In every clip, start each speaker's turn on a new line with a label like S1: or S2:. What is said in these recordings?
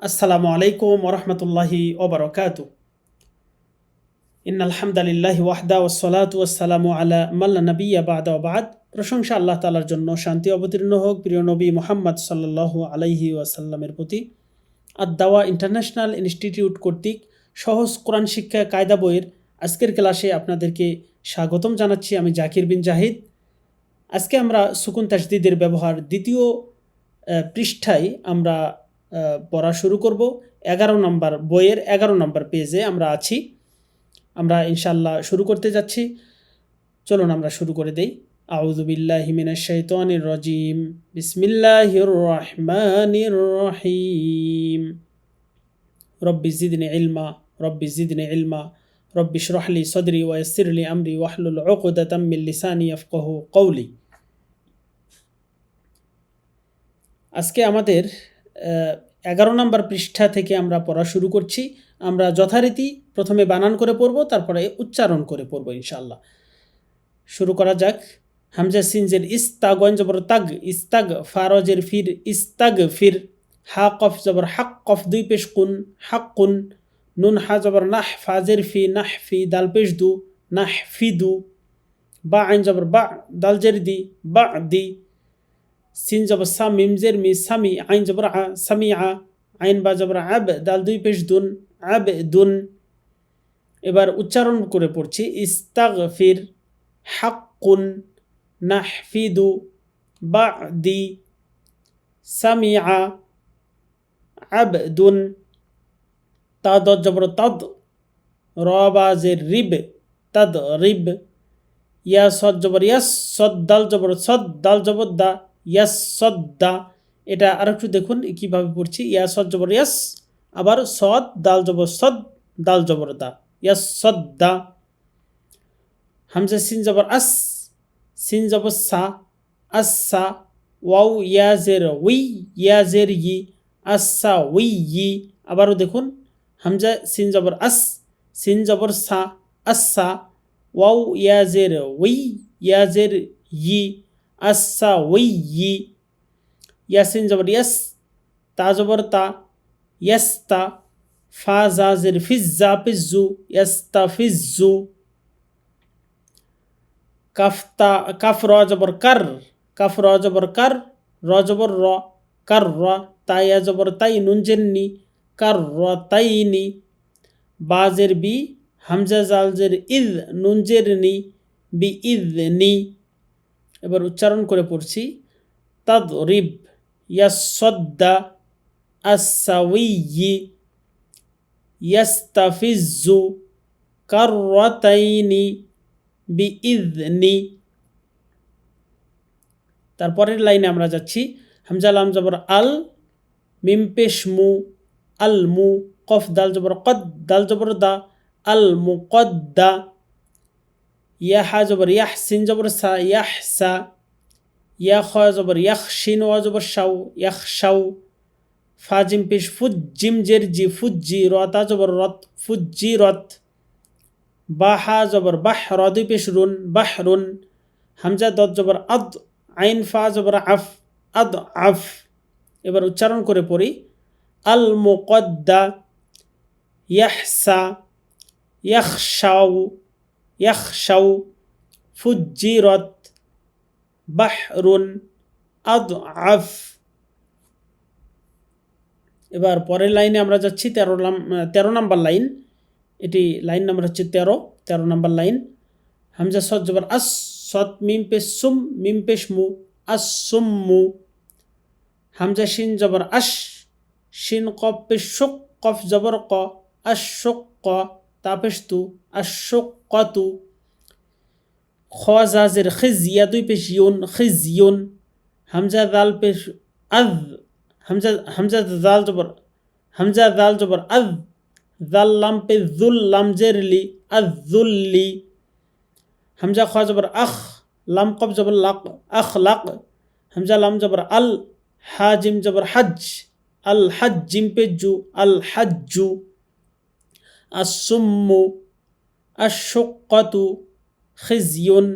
S1: আসসালামু আলাইকুম ওরহমতুল্লাহি ওবরকাতু। ইন্নাল হামদালিল্লাহি ওয়াহদা ওয়াসসালাতু ওয়াসসালামু আলা মাল্লা নাবিয়্যা বা'দা ওয়া বা'দ। প্রশংসা আল্লাহ তাআলার জন্য, শান্তি অবতীর্ণ হোক প্রিয় নবী মুহাম্মদ সাল্লাল্লাহু আলাইহি ওয়াসাল্লামের প্রতি। আদ-দাওয়া ইন্টারন্যাশনাল ইনস্টিটিউট কর্তৃক সহজ কোরআন শিক্ষা কায়দা বইয়ের আজকের ক্লাসে আপনাদেরকে স্বাগতম জানাচ্ছি। আমি জাকির বিন জাহিদ। আজকে আমরা সুকুন তাসদিদের ব্যবহার দ্বিতীয় পৃষ্ঠায় আমরা পড়া শুরু করব। 11 নম্বর বইয়ের 11 নম্বর পেজে আমরা আছি। আমরা ইনশাআল্লাহ শুরু করতে যাচ্ছি। চলুন আমরা শুরু করে দেই। আউযু বিল্লাহি মিনাশ শাইতানির রাজিম। বিসমিল্লাহির রহমানির রহিম। রব্বি জিদনি ইলমা, রব্বি জিদনি ইলমা, রব্বি ইশরাহ লি সাদরি ওয়া ইয়াসসির লি আমরি ওয়াহলুল উকদাতাম মিন লিসানি ইয়াফকাহু কওলি। আজকে আমাদের 11 নম্বর পৃষ্ঠা থেকে আমরা পড়া শুরু করছি। আমরা যথারীতি প্রথমে বানান করে পড়ব, তারপরে উচ্চারণ করে পড়ব ইনশাআল্লাহ। শুরু করা যাক। হামজা সিনজের ইস্তা, গন জবর তাগ, ইস্তাগ, ফারজের ফির, ইস্তাগ ফির, হা কফ জবর হাক, কফ দুই পেশ কুন, হাক্কুন, নুন হা জবর নাহ, ফাজের ফি, নাহ ফি, দাল পেশ দু, নাহ ফি দু, বা আইন জবর বা, দাল জের দি, বা দি, সিন জবর সা, মিম জের মি, সামি, আইন জবর আ, সামি আ, আইন বা জবর আব, দাল দুই পেশ দুন, আব দুন। এবার উচ্চারণ করে পড়ছি। ইস্তাগফির, হাক্কুন, নাহফিদু, বাদি, সামিআ, আবদুন, তা দত জবর তাদ, র বা জের রিব, তাদ রিব, ইয়া সদ জবর ইয়াস, সদ দাল জবর সদ, দাল জবর দা, ইয়াস সদ্দা। এটা আরেকটু দেখুন কিভাবে পড়ছি। ইয়া সদ জবর ইয়াস, আবার সদ দাল জবর সদ, দাল জবর দা, ইয়াস সদ্দা। হামজা সিন জবর আস, সিন জবর সা, আসসা, ওয়াও ইয়া জের উই, ইয়া জের ই, আসসা উই ই। আবারও দেখুন। হামজা সিন জবর আস, সিন জবর সা, আসসা, ওয়াও ইয়া জের উই, ইয়া জের ই, আসসা উই ই। ইয়াসিন জবর ইয়াস, তা জবর তা, ইয়াস্তা, ফা জা জের ফিজ্জা, পিজ্জু, ইয়াস্তা ফিজ্জু। কাফতা, কাফ র জবর কার, কাফ র জবর কার, র জবর র, কার র, তাইয়া জবর তাই, নুন জের নি, কার র তাইনি। বা জের বি, হামজা জাল জের ইদ, নুন জের নি, বি ইদ নি। এবার উচ্চারণ করে পড়ছি। তাদরিব, ইয়াসদ্দা, আসসাউইয়ি, ইয়াস্তাফিজ্জু, কাররাতাইনি, বিইযনি। তারপরের লাইনে আমরা যাচ্ছি। হামজা লাম জবর আল, মিম পেশ মু, আল মু, কফ দাল জবর কদ, দাল জবর দা, আল মুকদ্দা। ইয়া হা জবর ইয়াহ, সিন জবর সা, ইয়াহসা। ইয়া খ জবর ইয়াখ, শিন ওয়া জবর শাও, ইয়াখশাও। ফা জিম পেশ ফুজ, জিম জের জি, ফুজ্জি, র তা জবর রত, ফুজ্জি রত। বা হা জবর বাহ, র দুই পেশ রুন, বাহরুন। হামজা দত জবর আদ, আইন ফা জবর আফ, আদ আফ। এবার উচ্চারণ করে পড়ি। আল মুকদ্দা, ইয়াহসা, ইয়াখশাও, ইয়াখশাও, ফুজ্জিরত, বাহরুন, আদ আফ। এবার পরের লাইনে আমরা যাচ্ছি। 13 নম্বর লাইন। এটি লাইন নাম্বার হচ্ছে 13 নম্বর লাইন। হামজা সদ জবর আস, সদ মিম পেশ সুম, মিম পেশ মু, আসুম্মু। হামজা শিন জবর আশ, শিন কফ পেশ শুক, কফ জবর ক, আশুক্ক, তা পেশ তু, আশুক্কাতু। খ জাজের খিজ, ইয়া দুই পেশ ইউন, খিজইউন। হামজা দাল পেশ আজ, হামজা দাল জবর, হামজা দাল জবর আজ, দাল লাম পেশ জুল, লাম জের লি, আযুল্লি। হামজা খ জবর আখ, লাম কফ জবর লাক, আখলাক। হামজা লাম জবর আল, হা জিম জবর হজ, আল হজ, জিম পেশ জু, আল হজ্জু। আসুম্মু, আশুক্কাতু, খিজইউন,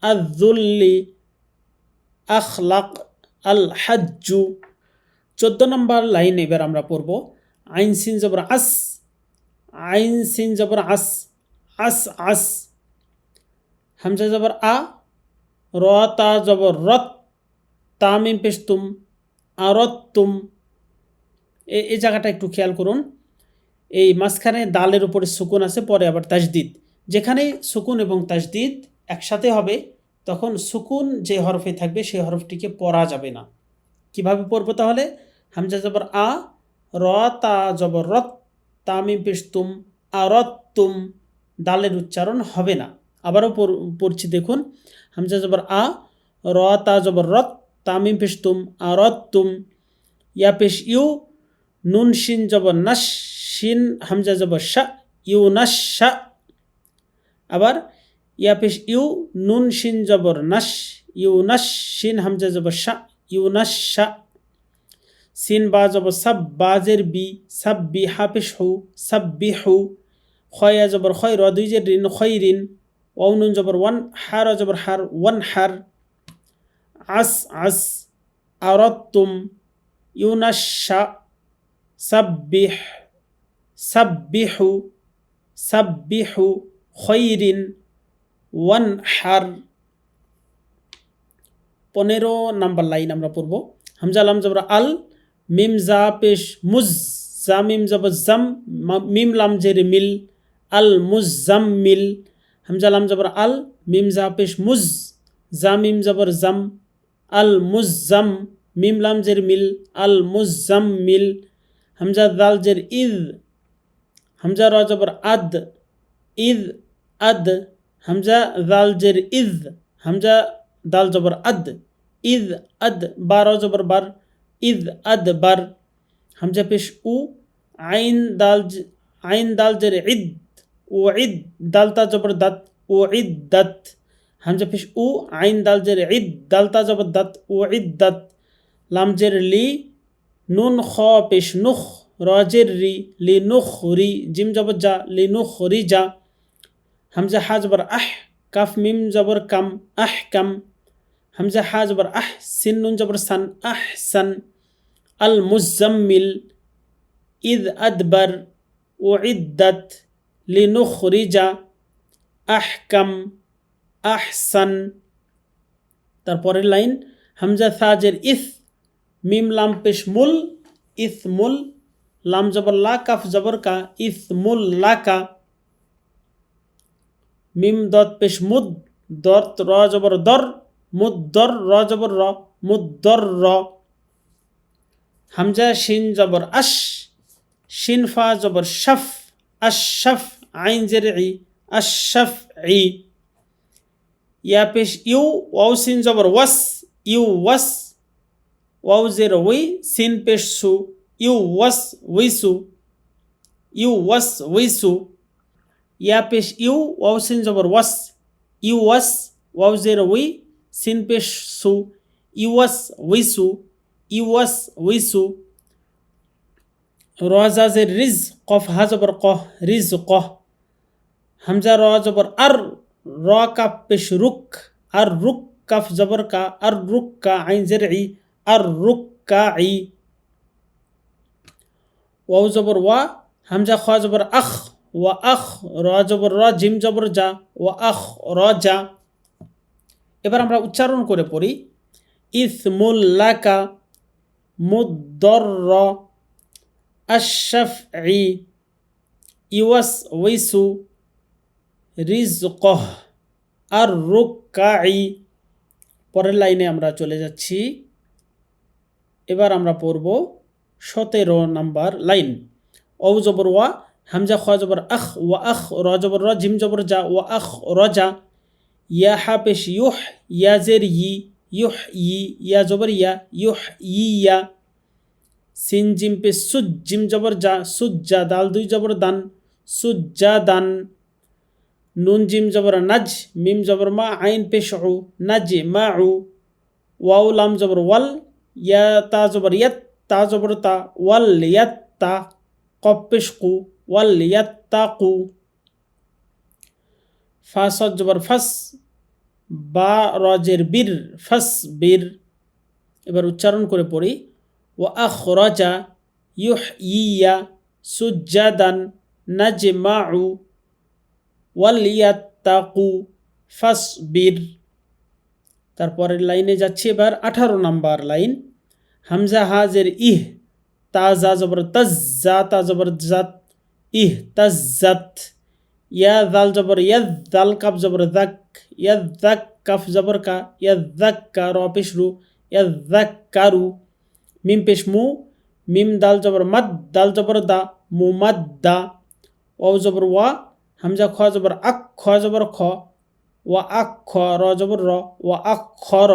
S1: আযুল্লি, আখলাক, আল হজ্জু। 14 নম্বর লাইন এবার আমরা পড়ব। আইন সিন জবর আস, আইন সিন জবর আস, আস আস। হামজা জবর আ, র তা জবর রত, তা মিম পেশ তুম, আরতুম। এই জায়গাটা একটু খেয়াল করুন, এই মাঝখানে দালের উপরে সুকুন আছে, পরে আবার তাজদিদ। যেখানে সুকুন এবং তাজদিদ একসাথে হবে তখন সুকুন যে হরফে থাকবে সেই হরফটিকে পড়া যাবে না। কিভাবে পড়বো তাহলে? হামজা জবর আ, র তা জবর রত, তা মিম পেশ তুম, আরতুম। দালের উচ্চারণ হবে না। আবারও পড়ছি দেখুন, হামজা জবর আ, র তা জবর রত, তা মিম পেশ তুম, আরতুম। ইয়া পেশ ইউ, নুন শিন জবর নাশ, শিন হামজা জবর শা, ইউ নাশ শা। আবার ইয়া পেশ ইউ, নুন শিন জবর নাশ, ইউ নাশ, শিন হামজা জবর শা, ইউ নাশ শা। সিন বা জবর সাব, বাজের বি, সাব বি, হা পেশ হু, সাব বি হু। খয়া জবর খয়, র দুই জের রিন, খয় রিন। ওয়াও নুন জবর ওয়ান, হার জবর হার, ওয়ান হার। আস আস, আরতুম, ইউনাশা, সাব্বিহ, সাব্বিহু, সাব্বিহু, খৈরিন, ওয়ানহার। 15 নাম্বার লাইন আমরা পড়ব। হামজা লাম জবর আল, মিম জা পেশ মুজ, জা মিম জবর জাম, মিম লাম জের মিল, আল মুজাম্মিল। হামজা লাম জবর আল, মিম জা পেশ মুজ, জা মিম জবর জাম, আল মুজাম, মিম লাম জের মিল, আল মুজাম্মিল। হামজা দাল জের ইদ, হামজা র জবর আদ, ইদ আদ। হামজা দাল জের ইদ, হামজা দাল জবর আদ, ইদ আদ। বার জবর বার, ইদ আদ বার। হামজা পেশ উ, আইন দাল জের ইদ, ও ইদ, দালতা জবর দাত, ও ইদ দাত। হামজা পেশ উ, আইন দাল জের ইদ, দালতা জবর দাত, ও ইদ দাত। লাম জের লি, নুন খ পেশ নুখ, রজের রি, লি নুখ রি, জিম জবর যা, লি নুখ রি যা। হামজা হা জবর আহ, কাফ মিম জবর কাম, আহ কাম। হামজা হা জবর আহ, সিন নুন জবর সান, আহ সান। আল মুজাম্মিল, ইদ আদবার, ও ইদ্দাত, লি নুখ রি যা, আহ কাম, আহসান। তারপরের লাইন, হামজা সাজের ইস, মিম লাম পেশ মুল, ইসমুল, লাম জবর লা, কাফ জবর কা, ইসমুল লাকা। মিম দত পেশ মুদ, দত র জবর দর, মুদ্দর, র জবর র, মুদ্দর র। হামজা শিন জবর আশ, শিন ফা জবর শফ, আশফ, আইন জের ই, আশফ ই। ইয়া পেশ ইউ, ওয়াও সিন জবর ওয়াস, ইউ ওয়াস। ওয়াও জের ওই, সিন পেশ সু, ইউ ওয়াস উইসু, ইউ ওয়াস উইসু। ইয়া পেশ ইউ, ওয়াও সিন জবর ওয়াস, ইউ ওয়াস। ওয়াও জের ওই, সিন পেশ সু, ইউ ওয়াস উইসু, ইউ ওয়াস উইসু। রজা জের রিজ, কফ হা জবর কহ, রিজ কহ। হামজা র জবর আর, র কাপ পেশ রুক, আর রুক, কাফ জবর কা, আর রুক কা, আইন জের ই, আর রুক কা ই। ওয়াও জবর ওয়া, হামজা খ জবর আখ, ওয়া আখ, র জবর র, জিম জবর যা, ওয়া আখ র যা। এবার আমরা উচ্চারণ করে পড়ি, ইসমুল লাকা, মুদ্দর, আশফ ই, ইওয়াস ওয়াইসু, রিজকহ, আর রুক্কাই। পরের লাইনে আমরা চলে যাচ্ছি। এবার আমরা পড়ব 17 নাম্বার লাইন। ও জবর ওয়া, হামজা খ জবর আখ, ওয়া আখ, র জবর র, জিম জবর যা, ওয়া আখ রজা। ইয়া হা পেশ ইউহ, ইয়া জের ই, ইউহ ই, ইয়া জবর ইয়া, ইউহ ইয়া। সিন জিম পেশ সুজ, জিম জবর যা, সুজ্জা, দাল দুই জবর দান, সুজ্জা দান। নুন জিম জবর নাজ, মিম জবর মা, আইন পেশ উ, নাজ মা উ। ওয়াও লাম জবর ওয়াল, ইয়া তা জবর ইয়াত, তা জবর তা, ওয়াল ইয়াত্তা, কফ পেশ কু, ওয়াল ইয়াত্তাকু। ফা সদ জবর ফাস, বা রজের বীর, ফাস বীর। এবার উচ্চারণ করে পড়ি, ওয়া আখরাজা ইউহইয়া, সুজ্জাদান নাজমাউ ওয়ালিয়াত্তাকু ফাসবির। তারপরের লাইনে যাচ্ছি এবার 18 নম্বর লাইন। হামজা হাজের ইহ, তা জা জবর তাজ, জা তা জবর জাত, ইহ তাজ্জাত। ইয়া জাল জবর ইয়াদ, জাল কাফ জবর যাক, ইয়াদ যাক কাফ জবর কা, ইয়াদ যাক্কা র পেশ রু, ইয়াদ যাক্কারু। মিম পেশ মু, মিম দাল জবর মাদ, দাল জবর দা, মুমাদ্দা। ওয়াও জবর ওয়া, হামজা খ জবর আক, খ জবর খ, ওয়া আক খ, র জবর র, ওয়া আক খ র।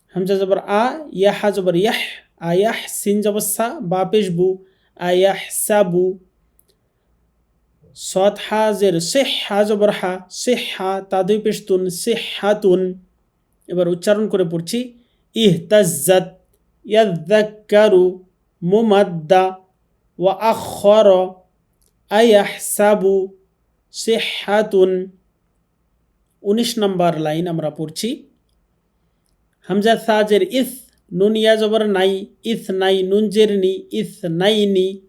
S1: হামজা জবর আ, ইয়া হা জবর ইয়াহ, আয়াহ সিন জবর সা, বা পেশ বু, আয়াহ সাবু। সৎ হাজের সেহ, হা জবর হা, সেহ হা, তা দুই পেশ তুন, সেহ হাতুন। এবার উচ্চারণ করে পড়ছি। ইহতাজ্জাত, ইয়াযযাক্কারু, মুমাদ্দা, ওয়া আখর, আয়াহসাবু, সিহহাতুন। 19 নম্বর লাইন আমরা পড়ছি। হামজা সাজের ইস, নুন ইয়া জবর নাই, ইস নাই, নুন জের নি, ইস নাইনি।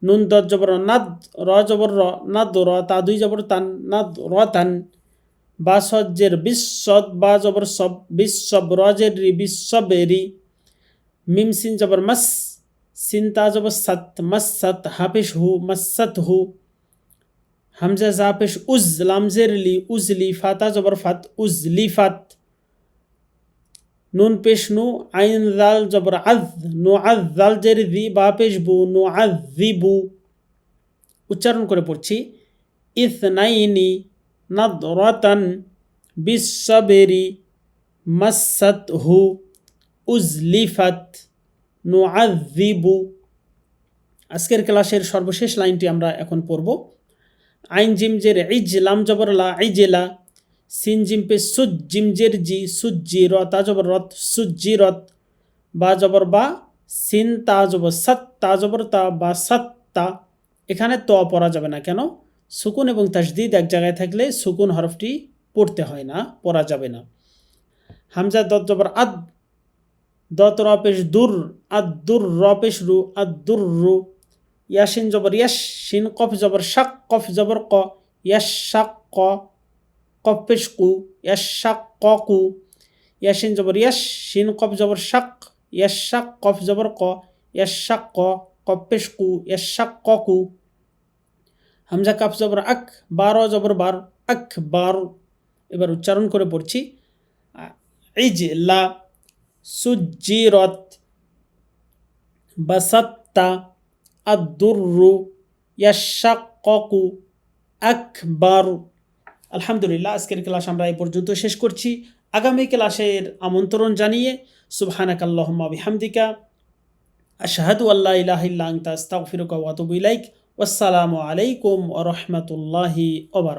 S1: নুন দত জবর নাদ, র জবর র, নাদ র, তা দুই জবর তান, নাদ র তান। বা সজ্জের বিশ্বদ, বা জবর সব, বিশ্বব, রজের রি, বিশ্ববেরি। মিম সিন জবর মাস, সিন তা জবর সাত, মাসাত, হাফেশ হু, মাসাত হু। হামজা জা পেশ উজ, লামজের লি, উজলি, ফাতা জবর ফাত, উজলি ফাত। নুন পেশ নু, আইন জাল জবর আজ, নু আজ জাল জের দি, বা পেশ বু, নু আজ বু। উচ্চারণ করে পড়ছি। ইসনাইনি নাদরাতান বিশ্ববেরি মাসাত হু উজলিফাত নুআযযিবু। আজকের ক্লাসের সর্বশেষ লাইনটি আমরা এখন পড়ব। আইন জিম জের ইজ, লাম জবর লা, ইজলা। সিন জিম পে সুজ, জিম জের জি, সুজ্জি, র তা জবর রত, সুজ্জি রত। বা জবর বা, সিন তা জবর সত, তা জবর তা, বা সত্তা। এখানে ত পড়া যাবে না, কেন? সুকুন এবং তাসদিদ এক জায়গায় থাকলে সুকুন হরফটি পড়তে হয় না, পড়া যাবে না। হামজা দত জবর আদ, দত র পেশ দুর, আদ-দুর, র পেশ রু, আদ-দুররু। ইয়াসিন জবর ইয়াস, শিন কফ জবর শাক, কফ জবর ক, ইয়াশাক্ক, কফ পেশ কু, ইয়াশাক্কু। ইয়াসিন জবর ইয়াস, শিন কফ জবর শাক, ইয়াশাক কফ জবর ক, ইয়াশাক্ক, কফ পেশ কু, ইয়াশাক্কু। হামজা কাফ জবর আক, বার জবর বার, আকবার। এবার উচ্চারণ করে পড়ছি। ইজলা, সুজ্জিরত, বাসাত্তা, আদ-দুররু, ইয়াশাক্কু, আকবার। আলহামদুলিল্লাহ, আজকের ক্লাস আমরা এই পর্যন্ত শেষ করছি। আগামী ক্লাসের আমন্ত্রণ জানিয়ে সুবহানাকাল্লাহুম্মা বিহামদিকা আশহাদু আল্লা ইলাহা ইল্লা আনতা আস্তাগফিরুকা ওয়া আতুবু ইলাইক। ওয়াসসালামু আলাইকুম ওয়া রাহমাতুল্লাহি ওয়া বারাকাতুহু।